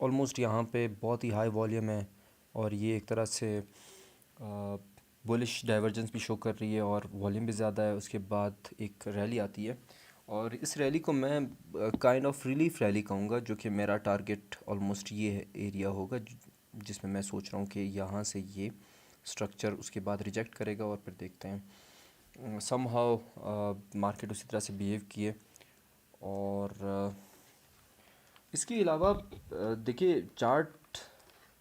Almost यहाँ पे बहुत ही हाई वॉल्यूम है और ये एक तरह से बुलिश डाइवर्जेंस भी शो कर रही है और वॉल्यूम भी ज़्यादा है। उसके बाद एक रैली आती है और इस रैली को मैं काइंड ऑफ रिलीफ रैली कहूँगा, जो कि मेरा टारगेट ऑलमोस्ट ये एरिया होगा जिसमें मैं सोच रहा हूँ कि यहाँ से ये स्ट्रक्चर उसके बाद रिजेक्ट करेगा और फिर देखते हैं। समहाउ मार्केट उसी तरह से बिहेव किए। और इसके अलावा देखिए चार्ट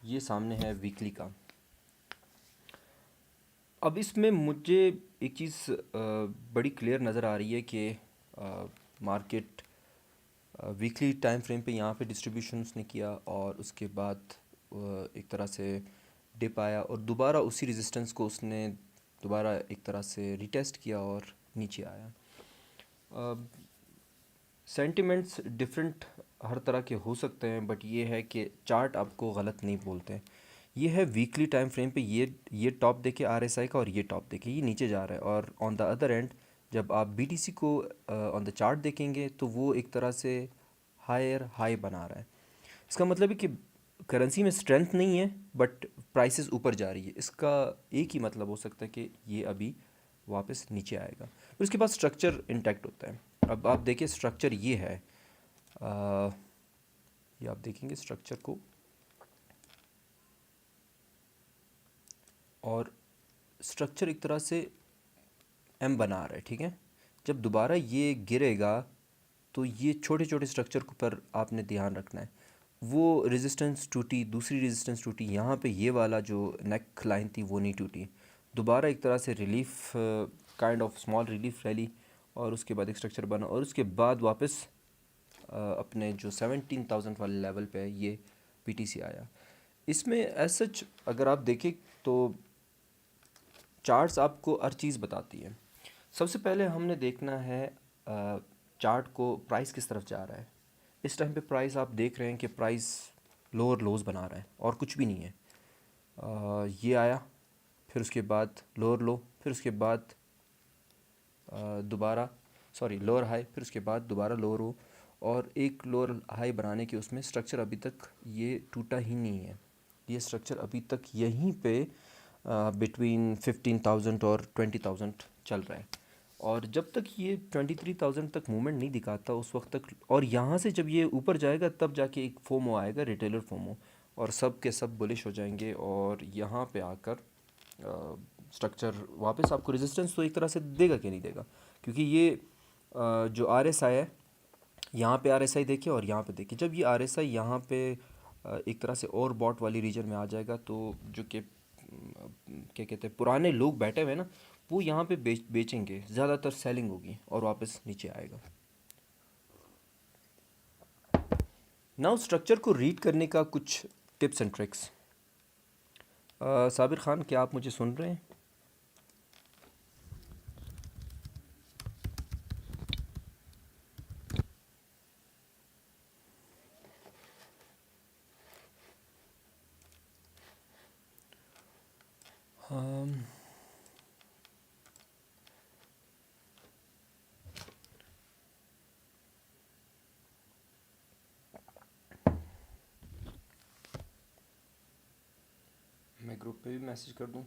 ये सामने है वीकली का। अब इसमें मुझे एक चीज़ बड़ी क्लियर नज़र आ रही है कि मार्केट वीकली टाइम फ्रेम पे यहाँ पे डिस्ट्रीब्यूशन उसने किया और उसके बाद एक तरह से डिप आया और दोबारा उसी रेजिस्टेंस को उसने दोबारा एक तरह से रिटेस्ट किया और नीचे आया। सेंटिमेंट्स डिफरेंट हर तरह के हो सकते हैं, बट ये है कि चार्ट आपको गलत नहीं बोलते। ये है वीकली टाइम फ्रेम पे ये टॉप देखे आरएसआई का और ये टॉप देखे ये नीचे जा रहा है। और ऑन द अदर एंड जब आप बीटीसी को ऑन द चार्ट देखेंगे तो वो एक तरह से हायर हाई बना रहा है। इसका मतलब है कि करेंसी में स्ट्रेंथ नहीं है बट प्राइसेस ऊपर जा रही है। इसका एक ही मतलब हो सकता है कि ये अभी वापस नीचे आएगा। फिर उसके बाद स्ट्रक्चर इंटैक्ट होता है। अब आप देखिए स्ट्रक्चर ये है, ये आप देखेंगे स्ट्रक्चर को और स्ट्रक्चर एक तरह से एम बना रहा है, ठीक है। जब दोबारा ये गिरेगा तो ये छोटे छोटे स्ट्रक्चर के ऊपर आपने ध्यान रखना है। वो रेजिस्टेंस टूटी, दूसरी रेजिस्टेंस टूटी, यहाँ पे ये वाला जो नेक लाइन थी वो नहीं टूटी। दोबारा एक तरह से relief kind of small relief rally और उसके बाद एक स्ट्रक्चर बना और उसके बाद वापस अपने जो 17,000 वाले लेवल पे है ये पीटीसी आया। इसमें एज सच अगर आप देखें तो चार्ट्स आपको हर चीज़ बताती है। सबसे पहले हमने देखना है चार्ट को प्राइस किस तरफ जा रहा है। इस टाइम पे प्राइस आप देख रहे हैं कि प्राइस लोअर लोज बना रहा है और कुछ भी नहीं है। ये आया, फिर उसके बाद लोअर लो, फिर उसके बाद दोबारा लोअर हाई, फिर उसके बाद दोबारा लोअर हो और एक लोअर हाई बनाने के उसमें स्ट्रक्चर अभी तक ये टूटा ही नहीं है। ये स्ट्रक्चर अभी तक यहीं पे बिटवीन 15,000 और 20,000 चल रहा है और जब तक ये 23,000 तक मूवमेंट नहीं दिखाता उस वक्त तक, और यहाँ से जब ये ऊपर जाएगा तब जाके एक फोमो आएगा, रिटेलर फोमो, और सब के सब बुलिश हो जाएंगे और यहाँ पे आकर स्ट्रक्चर वापस आपको रेजिस्टेंस तो एक तरह से देगा कि नहीं देगा। क्योंकि ये जो आरएसआई है, यहाँ पे आरएसआई देखिए और यहाँ पे देखिए, जब ये आरएसआई यहाँ पे एक तरह से और बॉट वाली रीजन में आ जाएगा तो जो कि क्या कहते हैं पुराने लोग बैठे हुए हैं ना, वो यहाँ पे बेचेंगे, ज़्यादातर सेलिंग होगी और वापस नीचे आएगा। नाउ स्ट्रक्चर को रीड करने का कुछ tips and tricks. Sabir Khan, क्या आप मुझे सुन रहे हैं? um, मैं ग्रुप पे भी मैसेज कर दूं?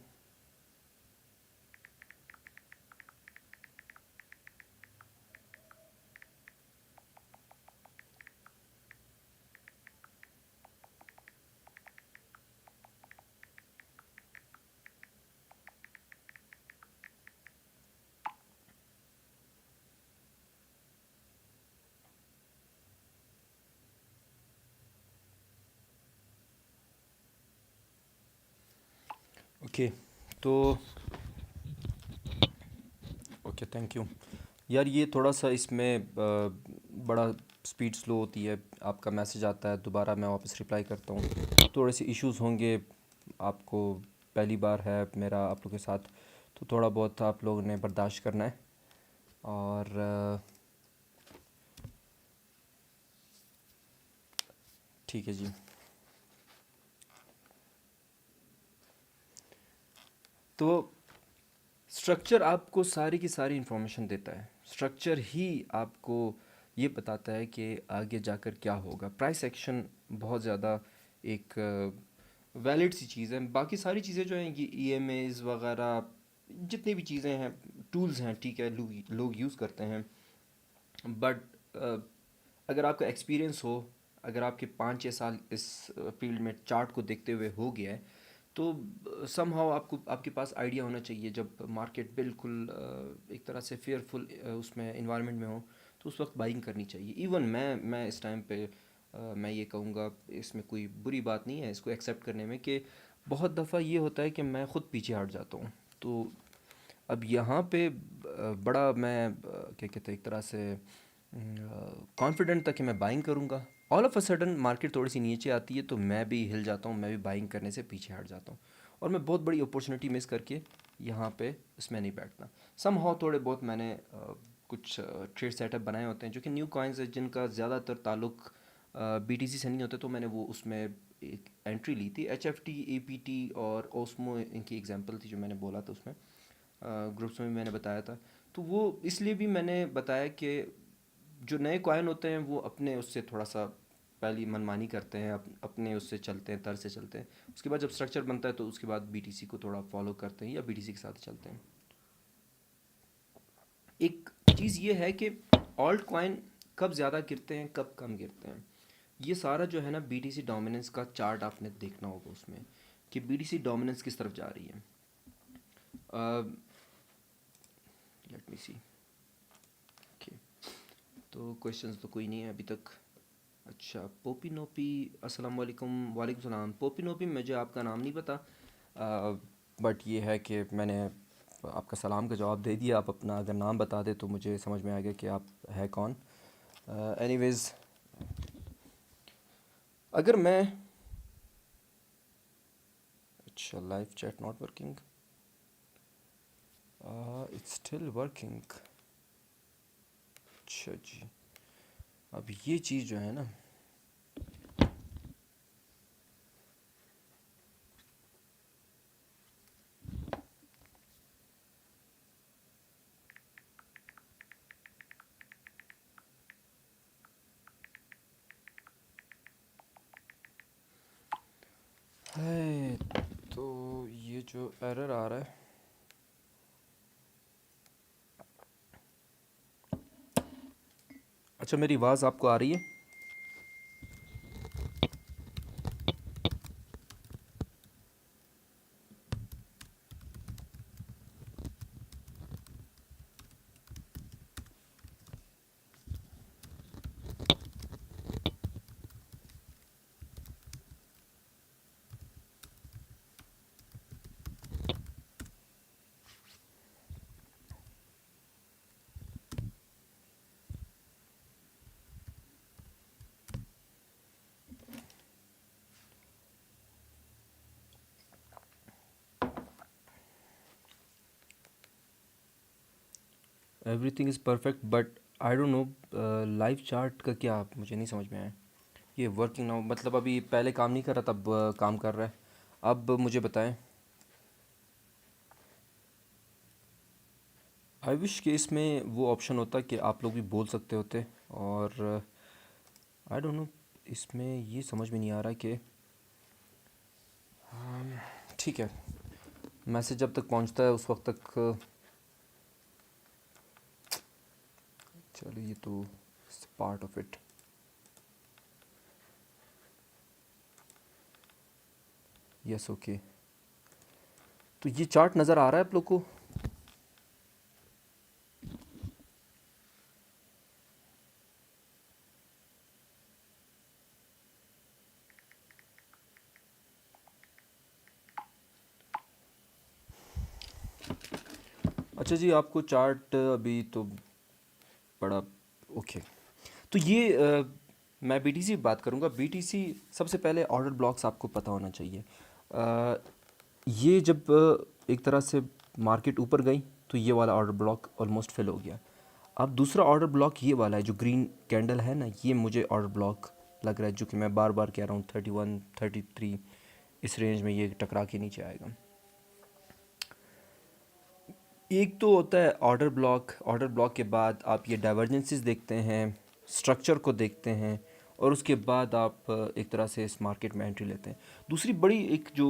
ओके, तो ओके, थैंक यू यार। ये थोड़ा सा इसमें बड़ा स्पीड स्लो होती है, आपका मैसेज आता है दोबारा मैं वापस रिप्लाई करता हूँ, थोड़े से इश्यूज होंगे। आपको पहली बार है मेरा आप लोगों के साथ, तो थोड़ा बहुत आप लोगों ने बर्दाश्त करना है। और ठीक है जी। तो स्ट्रक्चर आपको सारी की सारी इन्फॉर्मेशन देता है। स्ट्रक्चर ही आपको ये बताता है कि आगे जाकर क्या होगा। प्राइस एक्शन बहुत ज़्यादा एक वैलिड सी चीज़ है। बाकी सारी चीज़ें जो हैं ये ईएमआईज़ वगैरह जितनी भी चीज़ें हैं, टूल्स हैं, ठीक है, लोग लोग यूज़ करते हैं। बट अगर आपका एक्सपीरियंस हो, अगर आपके 5-6 साल इस फील्ड में चार्ट को देखते हुए हो गया है, तो समहाउ आपको आपके पास आइडिया होना चाहिए जब मार्केट बिल्कुल एक तरह से फेयरफुल उसमें इन्वायरमेंट में हो, तो उस वक्त बाइंग करनी चाहिए। इवन मैं इस टाइम पे मैं ये कहूँगा, इसमें कोई बुरी बात नहीं है इसको एक्सेप्ट करने में, कि बहुत दफ़ा ये होता है कि मैं ख़ुद पीछे हट जाता हूँ। तो अब यहाँ पे बड़ा मैं क्या कहते हैं, एक तरह से कॉन्फिडेंट था कि मैं बाइंग करूँगा। All of a sudden market थोड़ी सी नीचे आती है तो मैं भी हिल जाता हूँ, मैं भी बाइंग करने से पीछे हट जाता हूँ, और मैं बहुत बड़ी अपॉर्चुनिटी मिस करके यहाँ पे इसमें नहीं बैठता। सम हाउ थोड़े बहुत मैंने कुछ ट्रेड सेटअप बनाए होते हैं जो कि न्यू कॉइन्स है, जिनका ज़्यादातर ताल्लुक बीटीसी से नहीं होता, तो मैंने वो उसमें एक एंट्री ली थी। एचएफटी, एपीटी और ओस्मो इनकी एग्जांपल थी जो मैंने बोला था उसमें, ग्रुप्स में भी मैंने बताया था। तो वो इसलिए भी मैंने बताया कि जो नए कॉइन होते हैं वो अपने उससे थोड़ा सा पहली मनमानी करते हैं, अपने उससे चलते हैं, तर्ज से चलते हैं। उसके बाद जब स्ट्रक्चर बनता है तो उसके बाद बीटीसी को थोड़ा फॉलो करते हैं या बीटीसी के साथ चलते हैं। एक चीज़ ये है कि ऑल्ट कॉइन कब ज़्यादा गिरते हैं, कब कम गिरते हैं, ये सारा जो है ना बीटीसी डोमिनेंस का चार्ट आपने देखना होगा उसमें, कि बीटीसी डोमिनेंस किस तरफ जा रही है। लेट मी सी। ओके, तो क्वेश्चंस तो कोई नहीं है अभी तक। अच्छा, पोपी नोपी, अस्सलाम वालेकुम। वालेकुम सलाम। पोपी नोपी, मुझे आपका नाम नहीं पता, बट ये है कि मैंने आपका सलाम का जवाब दे दिया। आप अपना अगर नाम बता दे तो मुझे समझ में आ गया कि आप है कौन। एनीवेज़, अगर मैं, अच्छा, live chat not working, it's still working. अच्छा जी, अब ये चीज़ जो है ना, है, तो ये जो एरर आ रहा है, अच्छा मेरी आवाज़ आपको आ रही है? Everything is perfect, but I don't know live chart का क्या, मुझे नहीं समझ में आया। ये वर्किंग नाउ मतलब अभी पहले काम नहीं कर रहा, तब काम कर रहा है। अब मुझे बताएं। आई विश कि इसमें वो ऑप्शन होता कि आप लोग भी बोल सकते होते, और आई डोंट नो, इसमें ये समझ में नहीं आ रहा कि ठीक है, मैसेज जब तक पहुंचता है उस वक्त तक चलो, ये तो part of it. Yes, okay. तो ये चार्ट नज़र आ रहा है आप लोग को? अच्छा जी, आपको चार्ट अभी तो बड़ा ओके। तो ये मैं बीटीसी बात करूँगा। बीटीसी सबसे पहले ऑर्डर ब्लॉक्स आपको पता होना चाहिए। ये जब एक तरह से मार्केट ऊपर गई तो ये वाला ऑर्डर ब्लॉक ऑलमोस्ट फिल हो गया। अब दूसरा ऑर्डर ब्लॉक ये वाला है जो ग्रीन कैंडल है ना, ये मुझे ऑर्डर ब्लॉक लग रहा है, जो कि मैं बार बार कह रहा हूँ 31-33 इस रेंज में ये टकरा के नीचे आएगा। एक तो होता है ऑर्डर ब्लॉक, ऑर्डर ब्लॉक के बाद आप ये डाइवर्जेंसेस देखते हैं, स्ट्रक्चर को देखते हैं और उसके बाद आप एक तरह से इस मार्केट में एंट्री लेते हैं। दूसरी बड़ी एक जो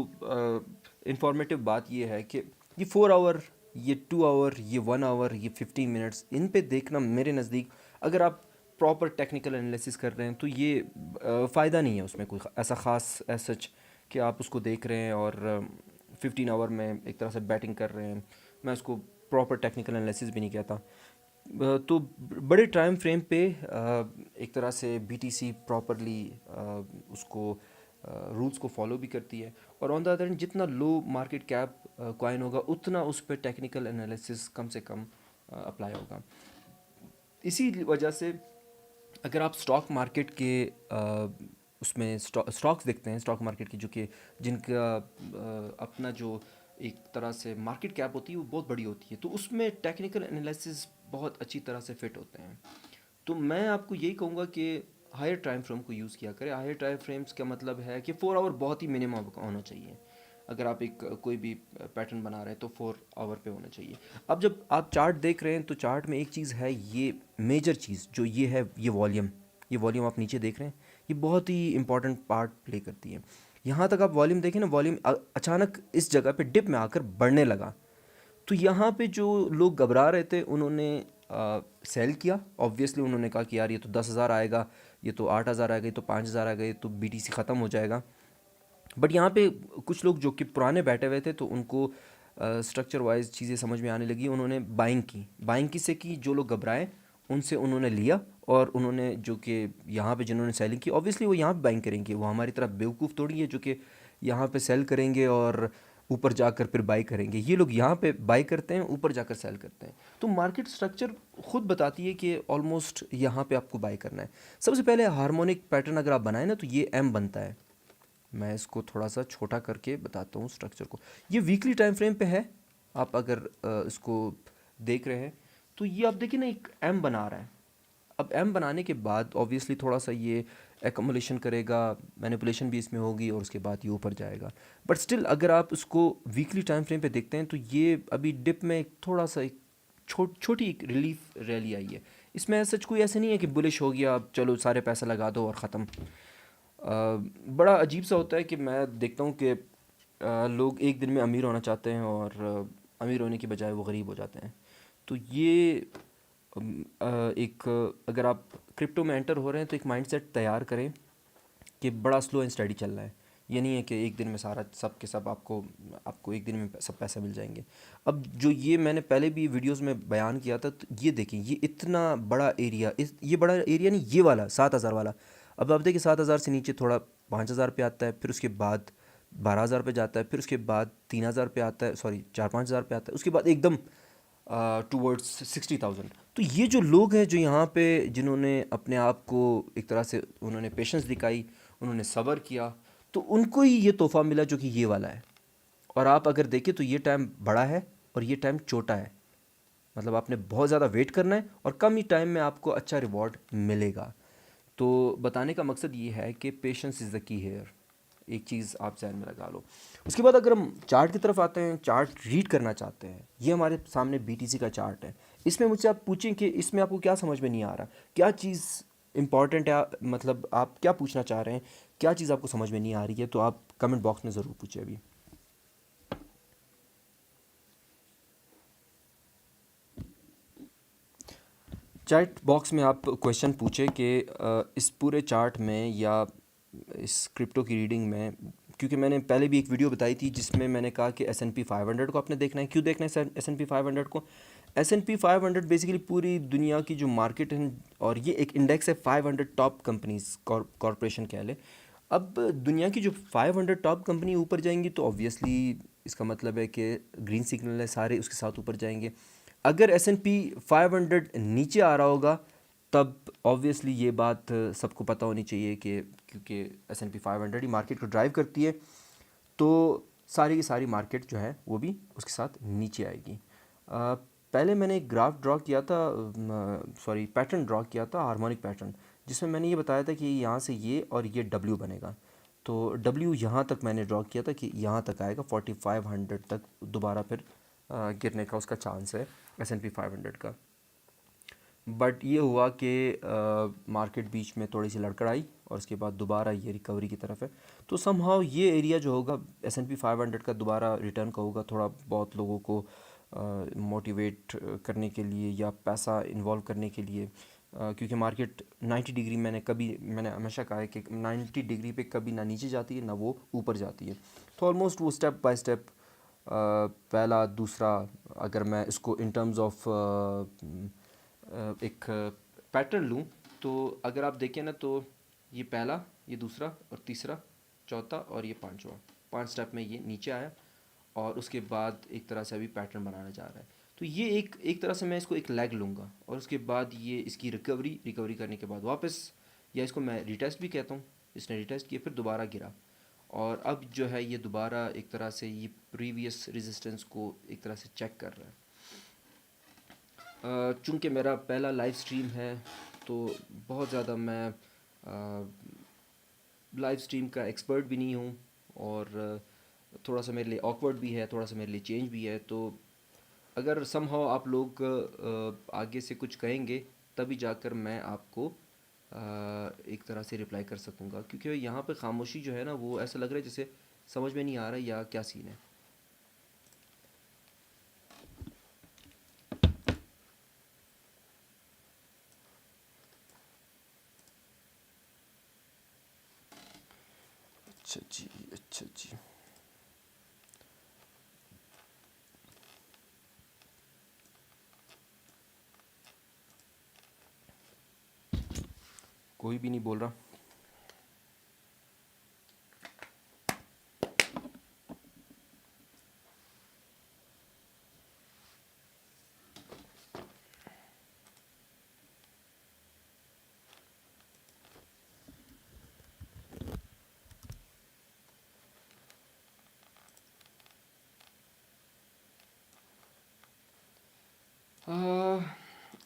इंफॉर्मेटिव बात ये है कि ये 4 आवर, ये 2 आवर, ये 1 आवर, ये 15 मिनट्स, इन पे देखना मेरे नज़दीक, अगर आप प्रॉपर टेक्निकल एनालिसिस कर रहे हैं तो ये फ़ायदा नहीं है उसमें कोई ऐसा ख़ास सच कि आप उसको देख रहे हैं और 15 आवर में एक तरह से बैटिंग कर रहे हैं। मैं उसको प्रॉपर टेक्निकल एनालिसिस भी नहीं कहता। तो बड़े टाइम फ्रेम पे एक तरह से बीटीसी प्रॉपरली उसको रूल्स को फॉलो भी करती है, और ऑन द अदर हैंड जितना लो मार्केट कैप कॉइन होगा उतना उस पर टेक्निकल एनालिसिस कम से कम अप्लाई होगा। इसी वजह से अगर आप स्टॉक मार्केट के उसमें स्टॉक्स देखते हैं स्टॉक मार्केट की, जो कि जिनका अपना जो एक तरह से मार्केट कैप होती है वो बहुत बड़ी होती है, तो उसमें टेक्निकल एनालिसिस बहुत अच्छी तरह से फिट होते हैं। तो मैं आपको यही कहूँगा कि हायर टाइम फ्रेम को यूज़ किया करें। हायर टाइम फ्रेम्स का मतलब है कि 4 आवर बहुत ही मिनिमम होना चाहिए। अगर आप एक कोई भी पैटर्न बना रहे हैं तो 4 आवर पे होना चाहिए। अब जब आप चार्ट देख रहे हैं तो चार्ट में एक चीज़ है, ये मेजर चीज़ जो ये है, ये वॉल्यूम आप नीचे देख रहे हैं, ये बहुत ही इंपॉर्टेंट पार्ट प्ले करती है। यहाँ तक आप वॉल्यूम देखें ना, वॉल्यूम अचानक इस जगह पे डिप में आकर बढ़ने लगा, तो यहाँ पे जो लोग घबरा रहे थे उन्होंने सेल किया। ऑब्वियसली उन्होंने कहा कि यार ये तो 10,000 आएगा, ये तो 8,000 आएगा, ये तो 5,000 आ गए, तो बीटीसी ख़त्म हो जाएगा। बट यहाँ पे कुछ लोग जो कि पुराने बैठे हुए थे तो उनको स्ट्रक्चर वाइज चीज़ें समझ में आने लगी, उन्होंने बाइंग किससे की, जो लोग घबराए उनसे उन्होंने लिया, और उन्होंने जो कि यहाँ पे जिन्होंने सेलिंग की, ऑब्वियसली वो यहाँ पे बाइंग करेंगे, वो हमारी तरह बेवकूफ़ थोड़ी है जो कि यहाँ पे सेल करेंगे और ऊपर जाकर फिर बाई करेंगे। ये लोग यहाँ पे बाई करते हैं, ऊपर जाकर सेल करते हैं। तो मार्केट स्ट्रक्चर खुद बताती है कि ऑलमोस्ट यहाँ पे आपको बाई करना है। सबसे पहले हार्मोनिक पैटर्न अगर आप बनाएं ना तो ये एम बनता है। मैं इसको थोड़ा सा छोटा करके बताता हूँ स्ट्रक्चर को। ये वीकली टाइम फ्रेम पे है, आप अगर इसको देख रहे हैं तो ये आप देखिए ना एक एम बना रहा है। अब एम बनाने के बाद ऑब्वियसली थोड़ा सा ये एकमुलेशन करेगा, मैनिपुलेशन भी इसमें होगी, और उसके बाद ये ऊपर जाएगा। बट स्टिल अगर आप उसको वीकली टाइम फ्रेम पे देखते हैं तो ये अभी डिप में थोड़ा सा एक छोटी एक रिलीफ रैली आई है। इसमें सच कोई ऐसे नहीं है कि बुलिश हो गया अब चलो सारे पैसा लगा दो और ख़त्म। बड़ा अजीब सा होता है कि मैं देखता हूँ कि लोग एक दिन में अमीर होना चाहते हैं और अमीर होने की बजाय वो गरीब हो जाते हैं। तो ये एक अगर आप क्रिप्टो में एंटर हो रहे हैं तो एक माइंडसेट तैयार करें कि बड़ा स्लो एंड स्टडी चल रहा है। ये नहीं है कि एक दिन में सारा सब के सब आपको एक दिन में सब पैसा मिल जाएंगे। अब जो ये मैंने पहले भी वीडियोस में बयान किया था, तो ये देखें, ये इतना बड़ा एरिया, ये बड़ा एरिया नहीं, ये वाला 7,000 वाला। अब आप देखिए 7,000 से नीचे थोड़ा 5,000 पे आता है, फिर उसके बाद 12,000 पे जाता है, फिर उसके बाद 3,000 पे आता है, सॉरी 4-5,000 पे आता है, उसके बाद एकदम टूवर्ड्स 60,000। तो ये जो लोग हैं जो यहाँ पे जिन्होंने अपने आप को एक तरह से उन्होंने पेशेंस दिखाई, उन्होंने सब्र किया, तो उनको ही ये तोहफ़ा मिला जो कि ये वाला है। और आप अगर देखें तो ये टाइम बड़ा है और ये टाइम छोटा है, मतलब आपने बहुत ज़्यादा वेट करना है और कम ही टाइम में आपको अच्छा रिवॉर्ड मिलेगा। तो बताने का मकसद ये है कि patience is the key here. एक चीज़ आप जहन में लगा लो। उसके बाद अगर हम चार्ट की तरफ आते हैं, चार्ट रीड करना चाहते हैं, ये हमारे सामने बीटीसी का चार्ट है। इसमें मुझसे आप पूछें कि इसमें आपको क्या समझ में नहीं आ रहा, क्या चीज़ इंपॉर्टेंट है, मतलब आप क्या पूछना चाह रहे हैं, क्या चीज़ आपको समझ में नहीं आ रही है, तो आप कमेंट बॉक्स में ज़रूर पूछें अभी। चैट बॉक्स में आप क्वेश्चन पूछे कि इस पूरे चार्ट में या इस क्रिप्टो की रीडिंग में, क्योंकि मैंने पहले भी एक वीडियो बताई थी जिसमें मैंने कहा कि S&P 500 को आपने देखना है। क्यों देखना है S&P 500 को? S&P 500 बेसिकली पूरी दुनिया की जो मार्केट है, और ये एक इंडेक्स है 500 टॉप कंपनीज कॉरपोरेशन कह ले। अब दुनिया की जो 500 टॉप कंपनी ऊपर जाएंगी तो ऑब्वियसली इसका मतलब है कि ग्रीन सिग्नल है, सारे उसके साथ ऊपर जाएंगे। अगर S&P 500 नीचे आ रहा होगा तब ऑब्वियसली ये बात सबको पता होनी चाहिए कि क्योंकि S&P 500 ही मार्केट को ड्राइव करती है, तो सारी की सारी मार्केट जो है वो भी उसके साथ नीचे आएगी। पहले मैंने एक ग्राफ ड्रॉ किया था, सॉरी पैटर्न ड्रॉ किया था, हार्मोनिक पैटर्न, जिसमें मैंने ये बताया था कि यहाँ से ये और ये W बनेगा। तो W यहाँ तक मैंने ड्रॉ किया था कि यहाँ तक आएगा, 4500 तक दोबारा फिर गिरने का उसका चांस है S&P 500 का। बट ये हुआ कि मार्केट बीच में थोड़ी सी लड़खड़ आई और उसके बाद दोबारा ये रिकवरी की तरफ है। तो समहाउ ये एरिया जो होगा S&P 500 का दोबारा रिटर्न का होगा, थोड़ा बहुत लोगों को मोटिवेट करने के लिए या पैसा इन्वॉल्व करने के लिए, क्योंकि मार्केट 90 डिग्री, मैंने हमेशा कहा है कि 90 डिग्री पे कभी ना नीचे जाती है ना वो ऊपर जाती है। तो ऑलमोस्ट वो स्टेप बाय स्टेप, पहला दूसरा, अगर मैं इसको इन टर्म्स ऑफ एक पैटर्न लूँ, तो अगर आप देखें ना, तो ये पहला, ये दूसरा और तीसरा, चौथा और ये पांचवा, 5 स्टेप में ये नीचे आया और उसके बाद एक तरह से अभी पैटर्न बनाने जा रहा है। तो ये एक एक तरह से मैं इसको एक लेग लूँगा और उसके बाद ये इसकी रिकवरी करने के बाद वापस, या इसको मैं रिटेस्ट भी कहता हूँ, इसने रिटेस्ट किया फिर दोबारा गिरा और अब जो है ये दोबारा एक तरह से ये प्रीवियस रेजिस्टेंस को एक तरह से चेक कर रहा है। चूँकि मेरा पहला लाइव स्ट्रीम है तो बहुत ज़्यादा मैं लाइव स्ट्रीम का एक्सपर्ट भी नहीं हूँ और थोड़ा सा मेरे लिए ऑकवर्ड भी है, थोड़ा सा मेरे लिए चेंज भी है। तो अगर समहाउ आप लोग आगे से कुछ कहेंगे तभी जाकर मैं आपको एक तरह से रिप्लाई कर सकूँगा, क्योंकि यहाँ पे खामोशी जो है ना, वो ऐसा लग रहा है जैसे समझ में नहीं आ रहा या क्या सीन है। अच्छा जी, अच्छा जी। कोई भी नहीं बोल रहा।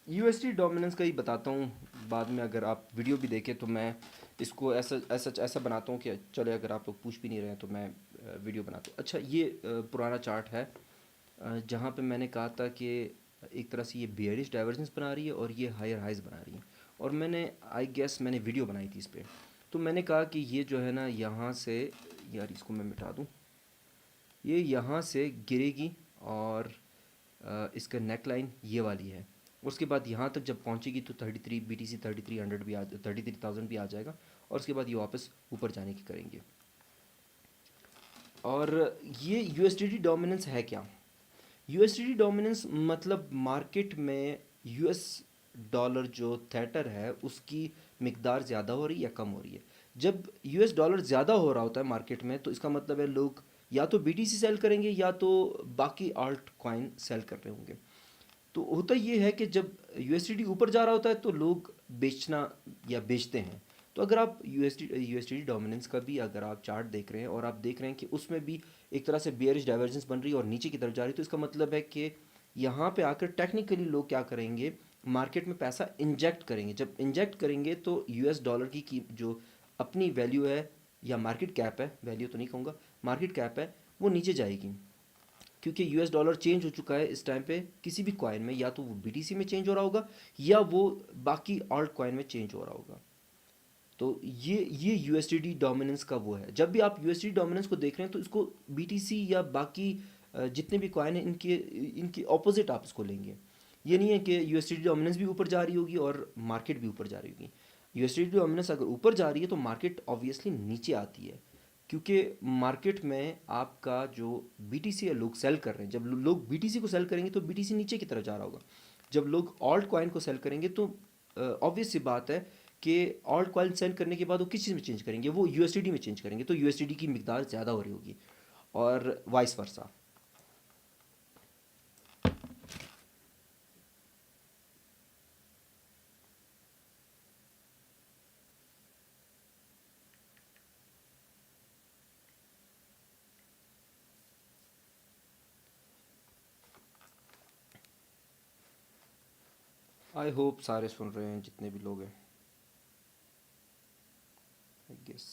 USD डोमिनेंस का ही बताता हूँ बाद में, अगर आप वीडियो भी देखें तो मैं इसको ऐसा ऐसा ऐसा बनाता हूँ कि चले, अगर आप लोग पूछ भी नहीं रहे हैं तो मैं वीडियो बनाता हूँ। अच्छा, ये पुराना चार्ट है जहाँ पे मैंने कहा था कि एक तरह से ये बेयरिश डाइवर्जेंस बना रही है और ये हायर हाइज बना रही है, और मैंने आई गेस मैंने वीडियो बनाई थी इस पर। तो मैंने कहा कि ये जो है ना यहाँ से, यार इसको मैं मिटा दूँ, ये यहाँ से गिरेगी और इसका नेक लाइन ये वाली है। उसके बाद यहाँ तक जब पहुँचेगी तो 33 BTC 3300 भी 33,000 भी आ जाएगा और उसके बाद ये वापस ऊपर जाने की करेंगे। और ये USDT डोमिनेंस है क्या? USDT डोमिनेंस मतलब मार्केट में US डॉलर जो थेटर है उसकी मिकदार ज़्यादा हो रही है या कम हो रही है। जब US डॉलर ज़्यादा हो रहा होता है मार्केट में, तो इसका मतलब है लोग या तो BTC सेल करेंगे या तो बाकी आल्ट कॉइन सेल कर रहे होंगे। तो होता ये है कि जब USDT ऊपर जा रहा होता है तो लोग बेचना या बेचते हैं। तो अगर आप USDT डोमिनेंस का भी अगर आप चार्ट देख रहे हैं और आप देख रहे हैं कि उसमें भी एक तरह से बेयरिश डाइवर्जेंस बन रही है और नीचे की तरफ जा रही है, तो इसका मतलब है कि यहाँ पे आकर टेक्निकली लोग क्या करेंगे, मार्केट में पैसा इंजेक्ट करेंगे। जब इंजेक्ट करेंगे तो US डॉलर की जो अपनी वैल्यू है या मार्केट कैप है, वैल्यू तो नहीं कहूँगा, मार्केट कैप है, वो नीचे जाएगी। क्योंकि US डॉलर चेंज हो चुका है इस टाइम पे किसी भी कॉइन में, या तो वो BTC में चेंज हो रहा होगा या वो बाकी ऑल्ट कॉइन में चेंज हो रहा होगा। तो ये USDT डोमिनेंस का वो है। जब भी आप USDT डोमिनेंस को देख रहे हैं तो इसको BTC या बाकी जितने भी कॉइन हैं इनके इनके ऑपोजिट आप इसको लेंगे। ये नहीं है कि USDT डोमिनेंस भी ऊपर जा रही होगी और मार्केट भी ऊपर जा रही होगी। USDT डोमिनेंस अगर ऊपर जा रही है तो मार्केट ऑब्वियसली नीचे आती है, क्योंकि मार्केट में आपका जो BTC है लोग सेल कर रहे हैं। जब लोग BTC को सेल करेंगे तो BTC नीचे की तरफ जा रहा होगा। जब लोग ऑल्ट कॉइन को सेल करेंगे तो ऑब्वियस सी बात है कि ऑल्ट कॉइन सेल करने के बाद वो किस चीज़ में चेंज करेंगे, वो USDT में चेंज करेंगे, तो USDT की मिकदार ज़्यादा हो रही होगी और वाइस वर्सा। आई होप सारे सुन रहे हैं जितने भी लोग हैं, आई गेस।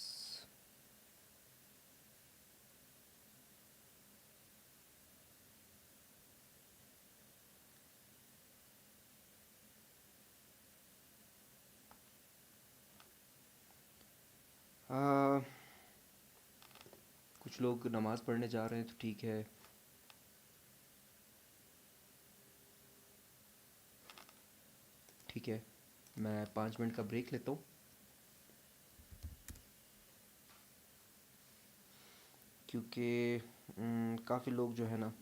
कुछ लोग नमाज़ पढ़ने जा रहे हैं तो ठीक है। ठीक है, मैं 5 मिनट का ब्रेक लेता हूँ क्योंकि काफ़ी लोग जो है ना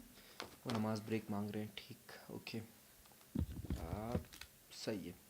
वो नमाज़ ब्रेक मांग रहे हैं। ठीक, ओके, आप सही है।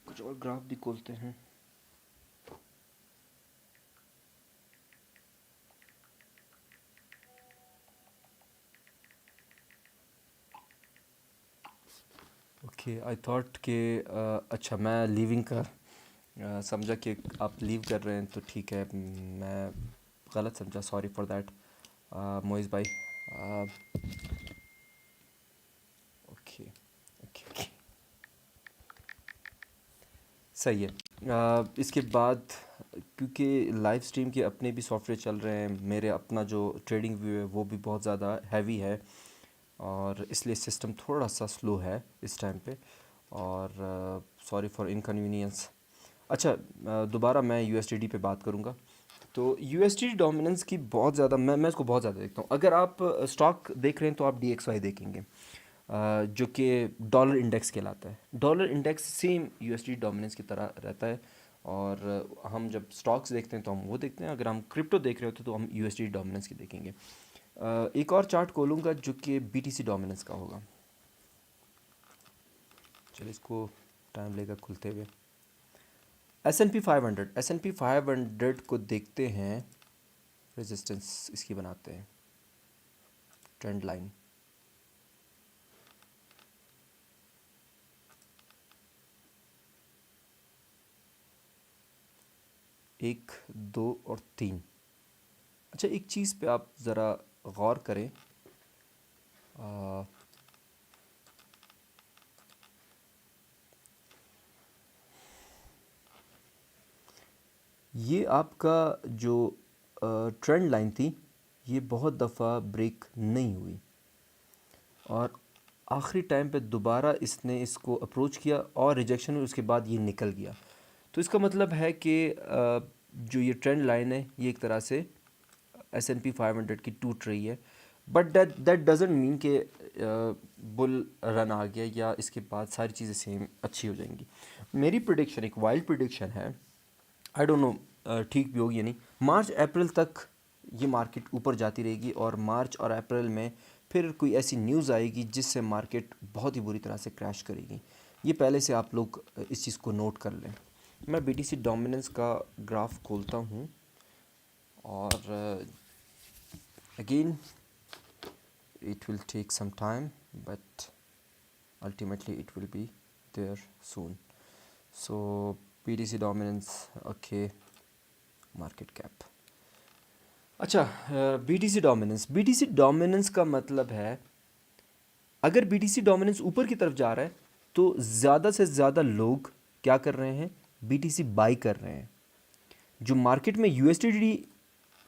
कुछ और ग्राफ भी खोलते हैं। ओके, आई थॉट कि अच्छा मैं लीविंग का समझा कि आप लीव कर रहे हैं तो ठीक है, मैं गलत समझा, सॉरी फॉर दैट मोइज़ भाई। ओके ओके ओके, सही है। इसके बाद क्योंकि लाइव स्ट्रीम के अपने भी सॉफ्टवेयर चल रहे हैं, मेरे अपना जो ट्रेडिंग व्यू है वो भी बहुत ज़्यादा हैवी है और इसलिए सिस्टम थोड़ा सा स्लो है इस टाइम पे, और सॉरी फॉर इनकन्वीनियंस। अच्छा, दोबारा मैं यूएसडीडी पे बात करूँगा। तो यूएसडीडी डोमिनेंस की बहुत ज़्यादा मैं इसको बहुत ज़्यादा देखता हूँ। अगर आप स्टॉक देख रहे हैं तो आप डीएक्सवाई देखेंगे, जो कि डॉलर इंडेक्स कहलाता है। Dollar index same USD dominance की तरह रहता है, और हम जब स्टॉक्स देखते हैं तो हम वो देखते हैं। अगर हम क्रिप्टो देख रहे होते तो हम यूएसडी डोमिनेंस की देखेंगे। एक और चार्ट खोलूँगा जो कि बीटीसी डोमिनेंस का होगा। चलिए, इसको टाइम लेगा खुलते हुए। एस एन पी 500 को देखते हैं, रेजिस्टेंस इसकी बनाते हैं, ट्रेंड लाइन। एक, दो और तीन। अच्छा, एक चीज़ पे आप ज़रा गौर करें, ये आपका जो ट्रेंड लाइन थी ये बहुत दफ़ा ब्रेक नहीं हुई, और आखिरी टाइम पे दोबारा इसने इसको अप्रोच किया और रिजेक्शन हुई, उसके बाद ये निकल गया। तो इसका मतलब है कि जो ये ट्रेंड लाइन है ये एक तरह से S&P 500 की टूट रही है, बट दैट डजेंट मीन कि बुल रन आ गया या इसके बाद सारी चीज़ें सेम अच्छी हो जाएंगी। मेरी प्रिडिक्शन एक वाइल्ड प्रिडिक्शन है, आई डोंट नो ठीक भी होगी या नहीं। मार्च अप्रैल तक ये मार्केट ऊपर जाती रहेगी, और मार्च और अप्रैल में फिर कोई ऐसी न्यूज़ आएगी जिससे मार्केट बहुत ही बुरी तरह से क्रैश करेगी। ये पहले से आप लोग इस चीज़ को नोट कर लें। मैं बीटीसी डोमिनेंस का ग्राफ खोलता हूँ, और again it will take some time, but ultimately it will be there soon. So BTC dominance, okay, market cap। अच्छा, BTC डोमिनेंस का मतलब है अगर BTC डोमिनेंस ऊपर की तरफ जा रहा है तो ज़्यादा से ज़्यादा लोग क्या कर रहे हैं, BTC बाई कर रहे हैं। जो मार्केट में USDT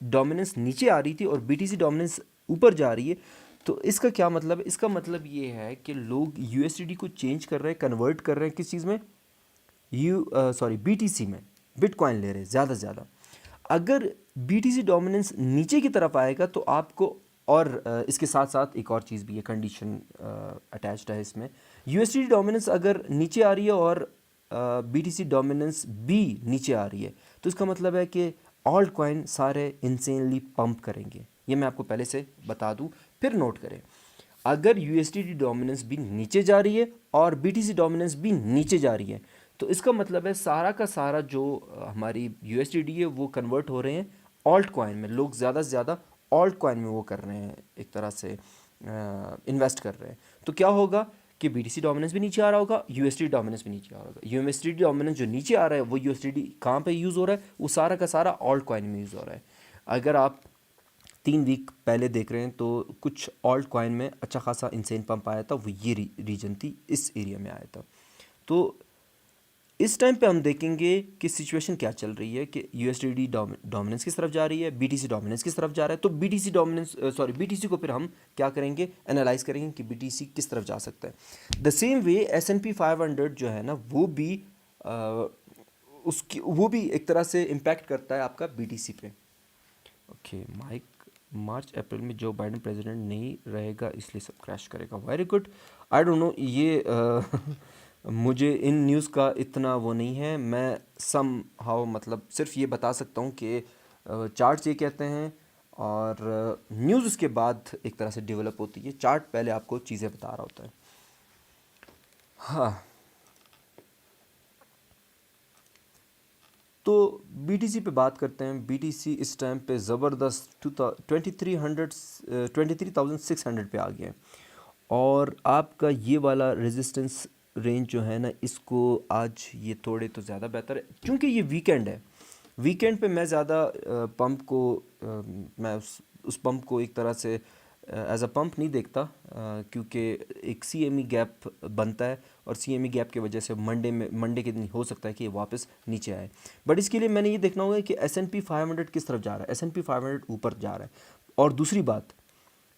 डोमिनेंस नीचे आ रही थी और BTC डोमिनेंस ऊपर जा रही है, तो इसका क्या मतलब है? इसका मतलब ये है कि लोग USDT को चेंज कर रहे हैं, कन्वर्ट कर रहे हैं किस चीज़ में, BTC में, बिटकॉइन ले रहे हैं ज़्यादा से ज़्यादा। अगर BTC डोमिनेंस नीचे की तरफ आएगा तो आपको, और इसके साथ साथ एक और चीज़ भी है, कंडीशन अटैच्ड है इसमें। USDT डोमिनेंस अगर नीचे आ रही है और BTC डोमिनेंस भी नीचे आ रही है, तो इसका मतलब है कि ऑल्ट कॉइन सारे इंसेनली पंप करेंगे। ये मैं आपको पहले से बता दूं, फिर नोट करें। अगर USDT डोमिनेंस भी नीचे जा रही है और BTC डोमिनेंस भी नीचे जा रही है, तो इसका मतलब है सारा का सारा जो हमारी USDT है वो कन्वर्ट हो रहे हैं ऑल्ट कॉइन में। लोग ज़्यादा से ज़्यादा ऑल्ट कॉइन में वो कर रहे हैं, एक तरह से इन्वेस्ट कर रहे हैं। तो क्या होगा कि BTC डोमिनेंस भी नीचे आ रहा होगा, USDT डोमिनेंस भी नीचे आ रहा होगा। USDT डोमिनेंस जो नीचे आ रहा है वो USDT कहाँ पे यूज़ हो रहा है, वो सारा का सारा ऑल्ट कॉइन में यूज़ हो रहा है। अगर आप 3 वीक पहले देख रहे हैं तो कुछ ऑल्ट कॉइन में अच्छा खासा इंसेन पंप आया था, वो ये रीजन थी, इस एरिया में आया था। तो इस टाइम पे हम देखेंगे कि सिचुएशन क्या चल रही है, कि यूएसडीटी डोमिनेंस किस तरफ जा रही है, बीटीसी डोमिनेंस किस तरफ जा रहा है। तो बीटीसी डोमिनेंस बीटीसी को फिर हम क्या करेंगे, एनालाइज करेंगे कि बीटीसी किस तरफ जा सकता है। द सेम वे S&P 500 जो है ना, वो भी वो भी एक तरह से इम्पैक्ट करता है आपका बीटीसी पे। ओके माइक, मार्च अप्रैल में जो बाइडेन प्रेसिडेंट नहीं रहेगा इसलिए सब क्रैश करेगा। Very good. I don't know, ये मुझे इन न्यूज़ का इतना वो नहीं है। मैं सम हाउ मतलब सिर्फ ये बता सकता हूँ कि चार्ट्स ये कहते हैं, और न्यूज़ उसके बाद एक तरह से डेवलप होती है। चार्ट पहले आपको चीज़ें बता रहा होता है। हाँ, तो बीटीसी पे बात करते हैं। बीटीसी इस टाइम पे ज़बरदस्त 23,600 पे आ गया है, और आपका ये वाला रेजिस्टेंस रेंज जो है ना, इसको आज ये तोड़े तो ज़्यादा बेहतर है, क्योंकि ये वीकेंड है। वीकेंड पे मैं ज़्यादा पंप को मैं उस पंप को एक तरह से एज अ पंप नहीं देखता, क्योंकि एक CME गैप बनता है, और CME गैप की वजह से मंडे के दिन हो सकता है कि ये वापस नीचे आए। बट इसके लिए मैंने ये देखना होगा कि S&P 500 किस तरफ जा रहा है। S&P 500 ऊपर जा रहा है। और दूसरी बात,